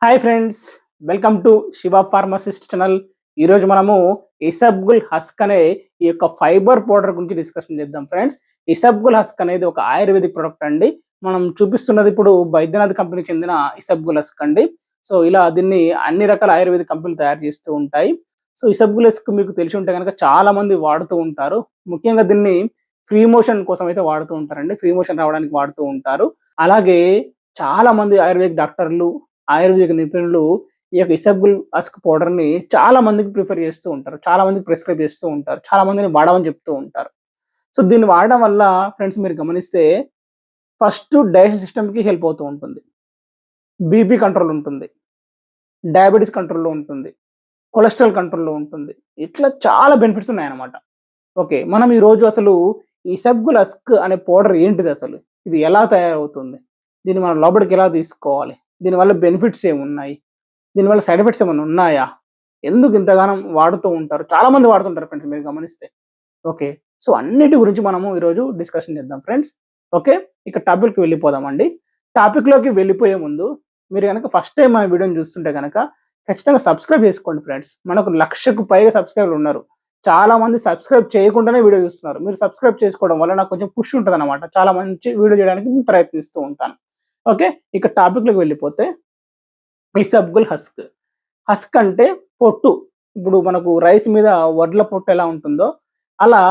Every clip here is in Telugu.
Hi friends, welcome to Shiva pharmacist channel. ఈరోజు మనము ఇసబ్గుల్ హస్క్ అనే ఈ యొక్క ఫైబర్ పౌడర్ గురించి డిస్కషన్ చేద్దాం ఫ్రెండ్స్. ఇసబ్గుల్ హస్క్ అనేది ఒక ఆయుర్వేదిక్ ప్రొడక్ట్ అండి. మనం చూపిస్తున్నది ఇప్పుడు బైద్యనాథ్ కంపెనీకి చెందిన ఇసబ్గుల్ హస్క్ అండి. సో ఇలా దీన్ని అన్ని రకాల ఆయుర్వేదిక్ కంపెనీలు తయారు చేస్తూ ఉంటాయి. సో ఇసబ్గుల్ హస్క్ మీకు తెలిసి ఉంటే కనుక చాలా మంది వాడుతూ ఉంటారు. ముఖ్యంగా దీన్ని ఫ్రీ మోషన్ కోసం అయితే వాడుతూ ఉంటారండి. ఫ్రీ మోషన్ రావడానికి వాడుతూ ఉంటారు. అలాగే చాలా మంది ఆయుర్వేదిక్ డాక్టర్లు, ఆయుర్వేదిక నిపుణులు ఈ యొక్క ఇసబ్గుల్ హస్క్ పౌడర్‌ని చాలా మందికి ప్రిఫర్ చేస్తూ ఉంటారు. చాలా మందికి ప్రిస్క్రైబ్ చేస్తూ ఉంటారు. చాలా మందిని వాడమని చెప్తూ ఉంటారు. సో దీన్ని వాడడం వల్ల ఫ్రెండ్స్ మీరు గమనిస్తే ఫస్ట్ డైజెషన్ సిస్టమ్‌కి హెల్ప్ అవుతూ ఉంటుంది. బీపీ కంట్రోల్ ఉంటుంది. డయాబెటిస్ కంట్రోల్‌లో ఉంటుంది. కొలెస్ట్రాల్ కంట్రోల్‌లో ఉంటుంది. ఇట్లా చాలా బెనిఫిట్స్ ఉన్నాయన్నమాట. ఓకే. మనం ఈరోజు అసలు ఇసబ్గుల్ హస్క్ అనే పౌడర్ ఏంటిదసలు? ఇది ఎలా తయారవుతుంది? దీన్ని మనం లోపలికి ఎలా తీసుకోవాలి? దీనివల్ల బెనిఫిట్స్ ఏమున్నాయి? దీనివల్ల సైడ్ ఎఫెక్ట్స్ ఏమన్నా ఉన్నాయా? ఎందుకు ఇంతగానం వాడుతూ ఉంటారు? చాలా మంది వాడుతుంటారు ఫ్రెండ్స్ మీరు గమనిస్తే. ఓకే. సో, అన్నిటి గురించి మనము ఈరోజు డిస్కషన్ చేద్దాం ఫ్రెండ్స్. ఓకే. ఇక టాపిక్‌కి వెళ్ళిపోదామండి. టాపిక్‌లోకి వెళ్ళిపోయే ముందు మీరు గనక ఫస్ట్ టైమ్ మన వీడియోని చూస్తుంటే గనక ఖచ్చితంగా సబ్స్క్రైబ్ చేసుకోండి ఫ్రెండ్స్. మనకు 1,00,000కు పైగా సబ్స్క్రైబర్లు ఉన్నారు. చాలా మంది సబ్స్క్రైబ్ చేయకుండానే వీడియో చూస్తున్నారు. మీరు సబ్స్క్రైబ్ చేసుకోవడం వల్ల నాకు కొంచెం పుష్ ఉంటదనమాట. చాలా మంచి వీడియో చేయడానికి నేను ప్రయత్నిస్తూ ఉంటాను. ఓకే. ఇక టాపిక్‌లోకి వెళ్ళిపోతే ఇసబ్గుల్ హస్క్. హస్క్ అంటే పొట్టు. ఇప్పుడు మనకు రైస్ మీద వడ్ల పొట్టు ఎలా ఉంటుందో, అలా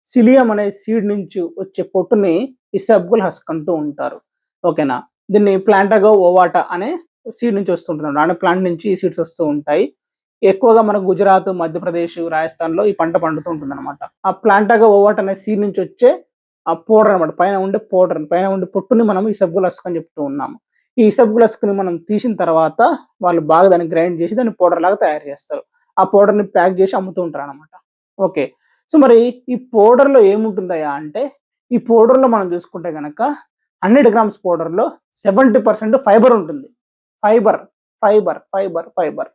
సిలియం అనే సీడ్ నుంచి వచ్చే పొట్టుని ఇసబ్గుల్ హస్క్ అంటూ ఉంటారు. ఓకేనా? దీన్ని ప్లాంటాగో ఓవాటా అనే సీడ్ నుంచి వస్తుంటుందన్నమాట. అంటే ప్లాంట్ నుంచి ఈ సీడ్స్ వస్తూ ఉంటాయి. ఎక్కువగా మనకు గుజరాత్, మధ్యప్రదేశ్, రాజస్థాన్‌లో ఈ పంట పండుతూ ఉంటుందన్నమాట. ఆ ప్లాంటాగో ఓవాటా అనే సీడ్ నుంచి వచ్చే ఆ పౌడర్ అన్నమాట. పైన ఉండే పౌడర్, పైన ఉండే పొట్టుని మనం ఇసబ్గుల్ హస్క్ అని చెప్తూ ఉన్నాము. ఈ ఇసబ్గుల్ హస్క్‌ని మనం తీసిన తర్వాత వాళ్ళు బాగా దాన్ని గ్రైండ్ చేసి దాన్ని పౌడర్ లాగా తయారు చేస్తారు. ఆ పౌడర్‌ని ప్యాక్ చేసి అమ్ముతూ ఉంటారనమాట. ఓకే. సో, మరి ఈ పౌడర్‌లో ఏముంటుందయ్యా అంటే, ఈ పౌడర్‌లో మనం చూసుకుంటే గనక 100 గ్రామ్స్ పౌడర్‌లో 70% ఫైబర్ ఉంటుంది. Fibre, fibre, fibre, fibre.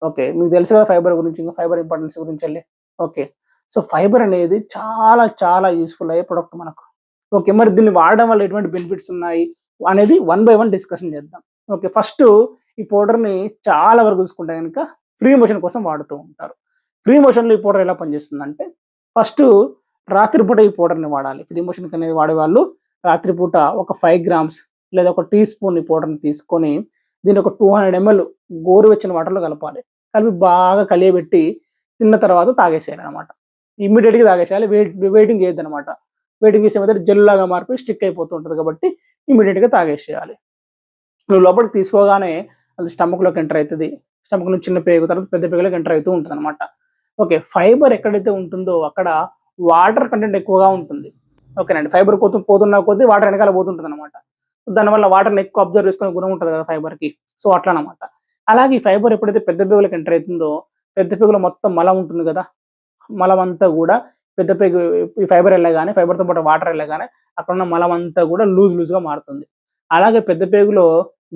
Okay. మీకు తెలుసు కదా ఫైబర్ గురించి, ఇంకా ఫైబర్ ఇంపార్టెన్స్ గురించెల్లి. ఓకే. సో, ఫైబర్ అనేది చాలా చాలా యూజ్‌ఫుల్ అయ్యే ప్రొడక్ట్ మనకు. ఓకే. మరి దీన్ని వాడడం వల్ల ఎటువంటి బెనిఫిట్స్ ఉన్నాయి అనేది వన్ బై వన్ డిస్కషన్ చేద్దాం. ఓకే. ఫస్టు ఈ పౌడర్‌ని చాలా వరకు చూసుకుంటే గనుక ఫ్రీ మోషన్ కోసం వాడుతూ ఉంటారు. ఫ్రీ మోషన్‌లో ఈ పౌడర్ ఎలా పనిచేస్తుందంటే, ఫస్టు రాత్రిపూట ఈ పౌడర్‌ని వాడాలి. ఫ్రీ మోషన్‌కనేది వాడేవాళ్ళు రాత్రిపూట ఒక 5 గ్రామ్స్ లేదా ఒక టీ స్పూన్ ఈ పౌడర్‌ని తీసుకొని, దీన్ని ఒక 200 ఎంఎల్ గోరువెచ్చని వాటర్‌లో కలపాలి. కలిపి బాగా కలియబెట్టి తిన్న తర్వాత తాగేసేయాలనమాట. ఇమ్మీడియేట్‌గా తాగేసేయాలి. వెయిటింగ్ చేయొద్దనమాట. వెయిటింగ్ చేసే మెథడ్ జెల్‌లాగా మారిపోయి స్టిక్ అయిపోతూ ఉంటది కాబట్టి ఇమ్మీడియేట్‌గా తాగేసేయాలి. నువ్వు లోపలికి తీసుకోగానే అది స్టమక్‌లోకి ఎంటర్ అయితది. స్టమక్ నుంచి చిన్న పేగు తర్వాత పెద్ద పేగులోకి ఎంటర్ అయితూ ఉంటదనమాట. ఓకే. ఫైబర్ ఎక్కడైతే ఉంటుందో అక్కడ వాటర్ కంటెంట్ ఎక్కువగా ఉంటుంది. ఓకేనండి. ఫైబర్ పోతున్న కొద్దీ వాటర్ వెనకాల పోతుంటదనమాట. దానివల్ల వాటర్‌ని ఎక్కువ అబ్జర్వ్ చేసుకునే గుణం ఉంటది కదా ఫైబర్‌కి. సో, అట్లనమాట. అలాగే ఈ ఫైబర్ ఎప్పుడైతే పెద్ద పేగులోకి ఎంటర్ అయితుందో, పెద్ద పేగులో మొత్తం మలం ఉంటుంది గదా! మలమంతా గూడా పెద్ద పేగు ఈ ఫైబర్ ఎళ్ళగానే ఫైబర్‌తో పాటు వాటర్ ఎళ్ళగానే అక్కడున్న మలమంతా గూడా లూజ్‌గా మారుతుంది. అలాగే పెద్ద పేగులో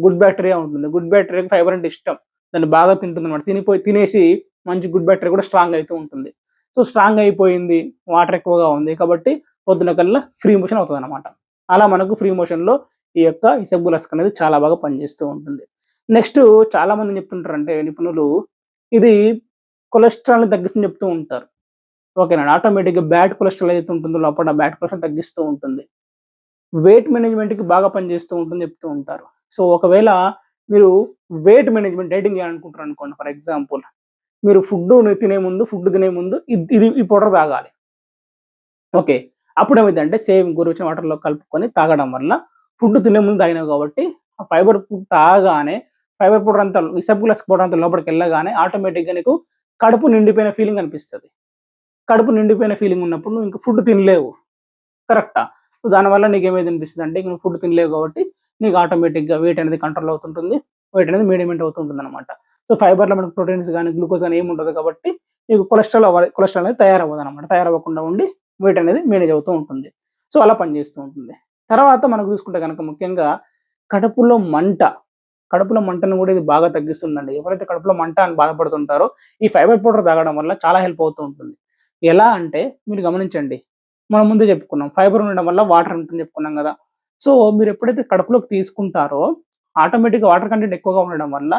గుడ్ బాక్టీరియా ఉంటుంది. గుడ్ బాక్టీరియాకి ఫైబర్ అంటే ఇష్టం. దాన్ని బాగా తింటుందనమాట. తినేసి మంచి గుడ్ బాక్టీరియా కూడా స్ట్రాంగ్ అయితూ ఉంటుంది. సో, స్ట్రాంగ్ అయిపోయింది. వాటర్ ఎక్కువగా ఉంది. కాబట్టి పొద్దున కల్లా ఫ్రీ మోషన్ అవుతదనమాట. అలా మనకు ఫ్రీ మోషన్‌లో ఈ యొక్క ఇసబ్గుల్ హస్క్ అనేది చాలా బాగా పనిచేస్తూ ఉంటుంది. నెక్స్టు చాలా మంది ఏం చెప్తుంటారంటే నిపుణులు, ఇది కొలెస్ట్రాల్‌ని తగ్గిస్తుందని చెప్తూ ఉంటారు. ఓకేనండి. ఆటోమేటిక్‌గా బ్యాడ్ కొలెస్ట్రాల్ ఏదైతే ఉంటుందో లోపల బ్యాడ్ కొలెస్ట్రాల్ తగ్గిస్తూ ఉంటుంది. వెయిట్ మేనేజ్‌మెంట్‌కి బాగా పనిచేస్తూ ఉంటుందని చెప్తూ ఉంటారు. సో, ఒకవేళ మీరు వెయిట్ మేనేజ్‌మెంట్ డైటింగ్ చేయాలనుకుంటున్నారనుకోండి ఫర్ ఎగ్జాంపుల్. మీరు ఫుడ్ తినే ముందు ఇది ఈ పౌడర్ తాగాలి. ఓకే. అప్పుడేమైద్దంటే సేమ్ గోరువెచ్చని వాటర్‌లో కలుపుకొని తాగడం వల్ల ఫుడ్ తినే ముందు తాగినావు కాబట్టి ఆ ఫైబర్ ఫుడ్ తాగగానే ఫైబర్ పౌడర్ అంతా ఇసబ్గుల్ హస్క్ పౌడర్ అంతా లోపలికెళ్ళగానే ఆటోమేటిక్‌గా నీకు కడుపు నిండిపోయిన ఫీలింగ్ అనిపిస్తది. కడుపు నిండిపోయిన ఫీలింగ్ ఉన్నప్పుడు నువ్వు ఇంక ఫుడ్ తినలేవు. కరెక్టా? సో, దానివల్ల నీకేమైదనిపిస్తదంటే ఇక నువ్వు ఫుడ్ తినలేవు కాబట్టి నీకు ఆటోమేటిక్‌గా వెయిట్ అనేది కంట్రోల్ అవుతుంటుంది. వెయిట్ అనేది మీడియం అవుతుంటుందనమాట. సో, ఫైబర్‌లో మనకు ప్రోటీన్స్ గాని, గ్లూకోజ్ గాని ఏమి ఉండదు కాబట్టి నీకు కొలెస్ట్రాల్ అనేది తయారవ్వదనమాట. తయారవ్వకుండా ఉండి వెయిట్ అనేది మేనేజ్ అవుతూ ఉంటుంది. సో, అలా పనిచేస్తూ ఉంటుంది. తర్వాత మనం చూసుకుంటే గనక ముఖ్యంగా కడుపులో మంట, కడుపులో మంటను గూడా ఇది బాగా తగ్గిస్తుందండి. ఎవరైతే కడుపులో మంట అని బాధపడుతుంటారో ఈ ఫైబర్ పౌడర్ తాగడం వల్ల చాలా హెల్ప్ అవుతూ ఉంటుంది. ఎలా అంటే మీరు గమనించండి. మనం ముందే చెప్పుకున్నాం. ఫైబర్ ఉండడం వల్ల వాటర్ ఉంటుందని చెప్పుకున్నాం గదా! సో, మీరెప్పుడైతే కడుపులోకి తీసుకుంటారో ఆటోమేటిక్గా వాటర్ కంటెంట్ ఎక్కువగా ఉండడం వల్ల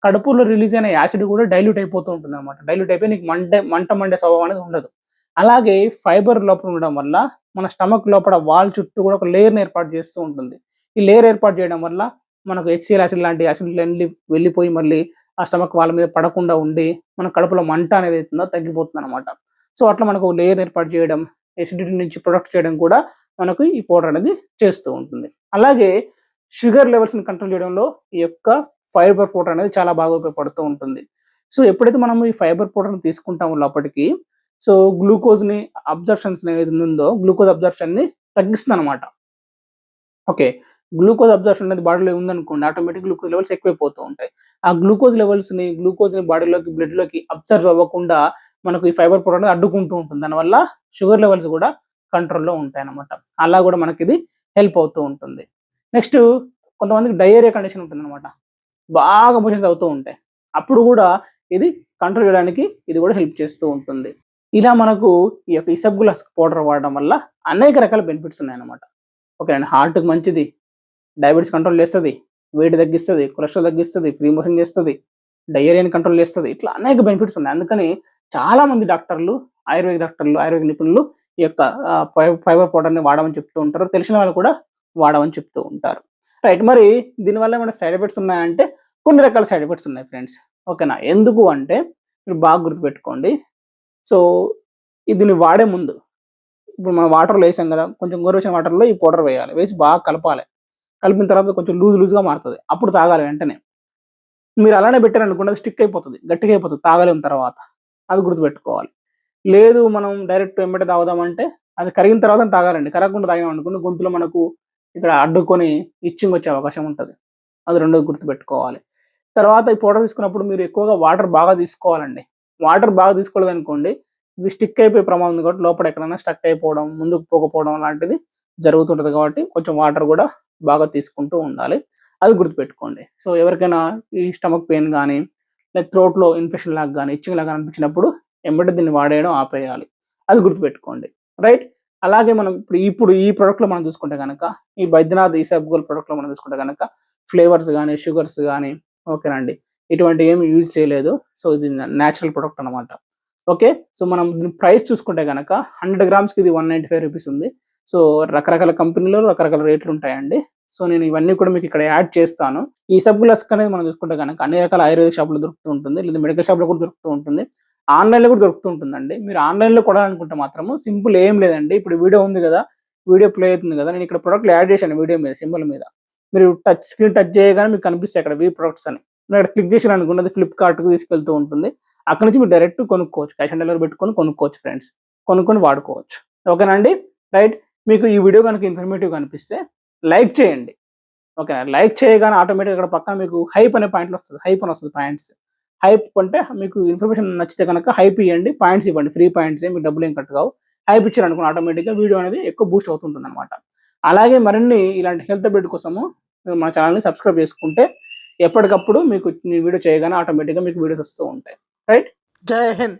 కడుపులో రిలీజ్ అయిన యాసిడ్ కూడా డైల్యూట్ అయిపోతూ ఉంటుంది అనమాట. డైల్యూట్ అయిపోయి నీకు మంట మండే స్వభావం అనేది ఉండదు. అలాగే ఫైబర్ లోపల ఉండడం వల్ల మన స్టమక్ లోపల వాల్ చుట్టూ కూడా ఒక లేయర్ని ఏర్పాటు చేస్తూ ఉంటుంది. ఈ లేయర్ ఏర్పాటు చేయడం వల్ల మనకు హెచ్‌సిఎల్ యాసిడ్ లాంటి యాసిడ్‌లన్నీ వెళ్ళిపోయి మళ్ళీ ఆ స్టమక్ వాళ్ళ మీద పడకుండా ఉండి మన కడుపులో మంట అనేది అవుతుందో తగ్గిపోతుందనమాట. సో అట్లా మనకు లేయర్ ఏర్పాటు చేయడం, ఎసిడిటీ నుంచి ప్రొటెక్ట్ చేయడం కూడా మనకు ఈ పౌడర్ అనేది చేస్తూ ఉంటుంది. అలాగే షుగర్ లెవెల్స్‌ని కంట్రోల్ చేయడంలో ఈ యొక్క ఫైబర్ పౌడర్ అనేది చాలా బాగా ఉపయోగపడుతూ ఉంటుంది. సో ఎప్పుడైతే మనం ఈ ఫైబర్ పౌడర్‌ని తీసుకుంటామో లోపటికి సో గ్లూకోజ్‌ని అబ్జర్ప్షన్స్ ఏదైతే ఉందో గ్లూకోజ్ అబ్జర్ప్షన్‌ని తగ్గిస్తుందనమాట. ఓకే. గ్లూకోజ్ అబ్జర్ప్షన్ అనేది బాడీలో ఉందనుకోండి ఆటోమేటిక్ గ్లూకోజ్ లెవెల్స్ ఎక్కువైపోతూ ఉంటాయి. ఆ గ్లూకోజ్‌ని బాడీలోకి బ్లడ్‌లోకి అబ్జర్వ్ అవ్వకుండా మనకు ఈ ఫైబర్ పౌడర్ అనేది అడ్డుకుంటూ ఉంటుంది. దానివల్ల షుగర్ లెవెల్స్ కూడా కంట్రోల్‌లో ఉంటాయన్నమాట. అలా కూడా మనకిది హెల్ప్ అవుతూ ఉంటుంది. నెక్స్ట్ కొంతమందికి డయేరియా కండిషన్ ఉంటుందన్నమాట. బాగా మోషన్స్ అవుతూ ఉంటాయి. అప్పుడు కూడా ఇది కంట్రోల్ చేయడానికి ఇది కూడా హెల్ప్ చేస్తూ ఉంటుంది. ఇలా మనకు ఈ యొక్క ఇసబ్గుల్ హస్క్ పౌడర్ వాడడం వల్ల అనేక రకాల బెనిఫిట్స్ ఉన్నాయన్నమాట. ఓకేనండి. హార్ట్‌కి మంచిది, డయాబెటిస్ కంట్రోల్ చేస్తది, వెయిట్ తగ్గిస్తది, కొలెస్ట్రాల్ తగ్గిస్తది, ఫ్రీ మోషన్ చేస్తది, డయేరియాని కంట్రోల్ చేస్తది. ఇట్లా అనేక బెనిఫిట్స్ ఉన్నాయి. అందుకని చాలా మంది డాక్టర్లు, ఆయుర్వేద నిపుణులు ఈ యొక్క ఫైబర్ పౌడర్‌ని వాడమని చెప్తూ ఉంటారు. తెలిసిన వాళ్ళు కూడా వాడమని చెప్తూ ఉంటారు. రైట్. మరి దీనివల్ల ఏమైనా సైడ్ ఎఫెక్ట్స్ ఉన్నాయంటే కొన్ని రకాల సైడ్ ఎఫెక్ట్స్ ఉన్నాయి ఫ్రెండ్స్. ఓకేనా? ఎందుకు అంటే మీరు బాగా గుర్తుపెట్టుకోండి. సో దీన్ని వాడే ముందు ఇప్పుడు మనం వాటర్‌లో ఏసాం కదా! కొంచెం గోరువెచ్చని వాటర్‌లో ఈ పౌడర్ వేయాలి. వేసి బాగా కలపాలి. కలిపిన తర్వాత కొంచెం లూజ్‌గా మారుతది. అప్పుడు తాగాలి వెంటనే. మీరు అలానే పెట్టారనుకోండి అది స్టిక్ అయిపోతది. గట్టిగా అయిపోతది తాగలేం తర్వాత. అది గుర్తుపెట్టుకోవాలి. లేదు మనం డైరెక్ట్ ఎమ్మటే తాగుదామంటే అది కరిగిన తర్వాతనే తాగాలండి. కరగకుండా తాగామనుకోండి గొంతులో మనకు ఇక్కడ అడ్డుకొని ఇచ్చింగ్ వచ్చే అవకాశం ఉంటది. అది రెండోది గుర్తుపెట్టుకోవాలి. తర్వాత ఈ పౌడర్ తీసుకున్నప్పుడు మీరు ఎక్కువగా వాటర్ బాగా తీసుకోవాలండి. వాటర్ బాగా తీసుకోలేదనుకోండి ఇది స్టిక్ అయిపోయే ప్రమాదం ఉంది కాబట్టి లోపల ఎక్కడైనా స్టక్ అయిపోవడం, ముందుకు పోకపోవడం లాంటిది జరుగుతుంటది కాబట్టి కొంచెం వాటర్ కూడా బాగా తీసుకుంటూ ఉండాలి. అది గుర్తుపెట్టుకోండి. సో ఎవరికైనా ఈ స్టమక్ పెయిన్ గాని, లేక థ్రోట్‌లో ఇన్ఫెక్షన్ లాగా గాని, ఇచ్చింగ్ లాగా అనిపించినప్పుడు ఎమ్మటే దీన్ని వాడేయడం ఆపేయాలి. అది గుర్తుపెట్టుకోండి. రైట్. అలాగే మనం ఇప్పుడు ఈ ప్రొడక్ట్‌లో మనం చూసుకుంటే గనక ఈ బైద్యనాథ్ ఈసబ్గోల్ ప్రొడక్ట్‌లో మనం చూసుకుంటే గనక ఫ్లేవర్స్ గాని, షుగర్స్ గాని ఓకేనండి. ఇటువంటివి ఏమి యూజ్ చేయలేదు. సో ఇది నేచురల్ ప్రొడక్ట్ అన్నమాట. ఓకే. సో మనం దీని ప్రైస్ చూసుకుంటే గనక 100 గ్రామ్స్‌కి ఇది ₹195 ఉంది. సో రకరకాల కంపెనీలో రకరకాల రేట్లు ఉంటాయండి. సో నేను ఇవన్నీ కూడా మీకు ఇక్కడ యాడ్ చేస్తాను. ఈ ఇసబ్గుల్ హస్క్ అనేది మనం చూసుకుంటే గనక అన్ని రకాల ఆయుర్వేదిక్ షాప్‌లో దొరుకుతూ ఉంటుంది. లేదా మెడికల్ షాప్‌లో కూడా దొరుకుతూ ఉంటుంది. ఆన్‌లైన్‌లో కూడా దొరుకుతూ ఉంటుందండి. మీరు ఆన్‌లైన్‌లో కొనాలనుకుంటే మాత్రము సింపుల్ ఏం లేదండి. ఇప్పుడు వీడియో ఉంది గదా! వీడియో ప్లే అవుతుంది గదా! నేను ఇక్కడ ప్రొడక్ట్‌లు యాడ్ చేశాను వీడియో మీద సింబల్ మీద. మీరు స్క్రీన్ టచ్ చేయగానే మీకు కనిపిస్తాయి అక్కడ వి ప్రొడక్ట్స్ అని. మీరు అక్కడ క్లిక్ చేశారనుకోండి అది ఫ్లిప్‌కార్ట్‌కి తీసుకెళ్తూ ఉంటుంది. అక్కడి నుంచి మీరు డైరెక్ట్ కొనుక్కోవచ్చు. క్యాష్ ఆన్ డెలివరీ పెట్టుకొని కొనుక్కోవచ్చు ఫ్రెండ్స్. కొనుక్కొని వాడుకోవచ్చు. ఓకేనా అండి? రైట్. మీకు ఈ వీడియో గనుక ఇన్ఫర్మేటివ్‌గా అనిపిస్తే లైక్ చేయండి. ఓకేనా? లైక్ చేయగానే ఆటోమేటిక్‌గా అక్కడ పక్కన మీకు హైప్ అనే పాయింట్‌లో వస్తది. హైప్ అని వస్తది పాయింట్స్. హైప్ అంటే మీకు ఇన్ఫర్మేషన్ నచ్చితే గనక హైప్ ఇయ్యండి. పాయింట్స్ ఇవ్వండి. ఫ్రీ పాయింట్సే మీకు డబ్బులేం కట్ కావు. హైప్ ఇచ్చారనుకోండి ఆటోమేటిక్‌గా వీడియో అనేది ఎక్కువ బూస్ట్ అవుతుంటుందన్నమాట. అలాగే మరిన్ని ఇలాంటి హెల్త్ అప్డేట్ కోసము మన ఛానెల్‌ని సబ్స్క్రైబ్ చేసుకుంటే ఎప్పటికప్పుడు మీకు నేను వీడియో చేయగానే ఆటోమేటిక్‌గా మీకు వీడియోస్ వస్తూ ఉంటాయి. రైట్. జై హింద్.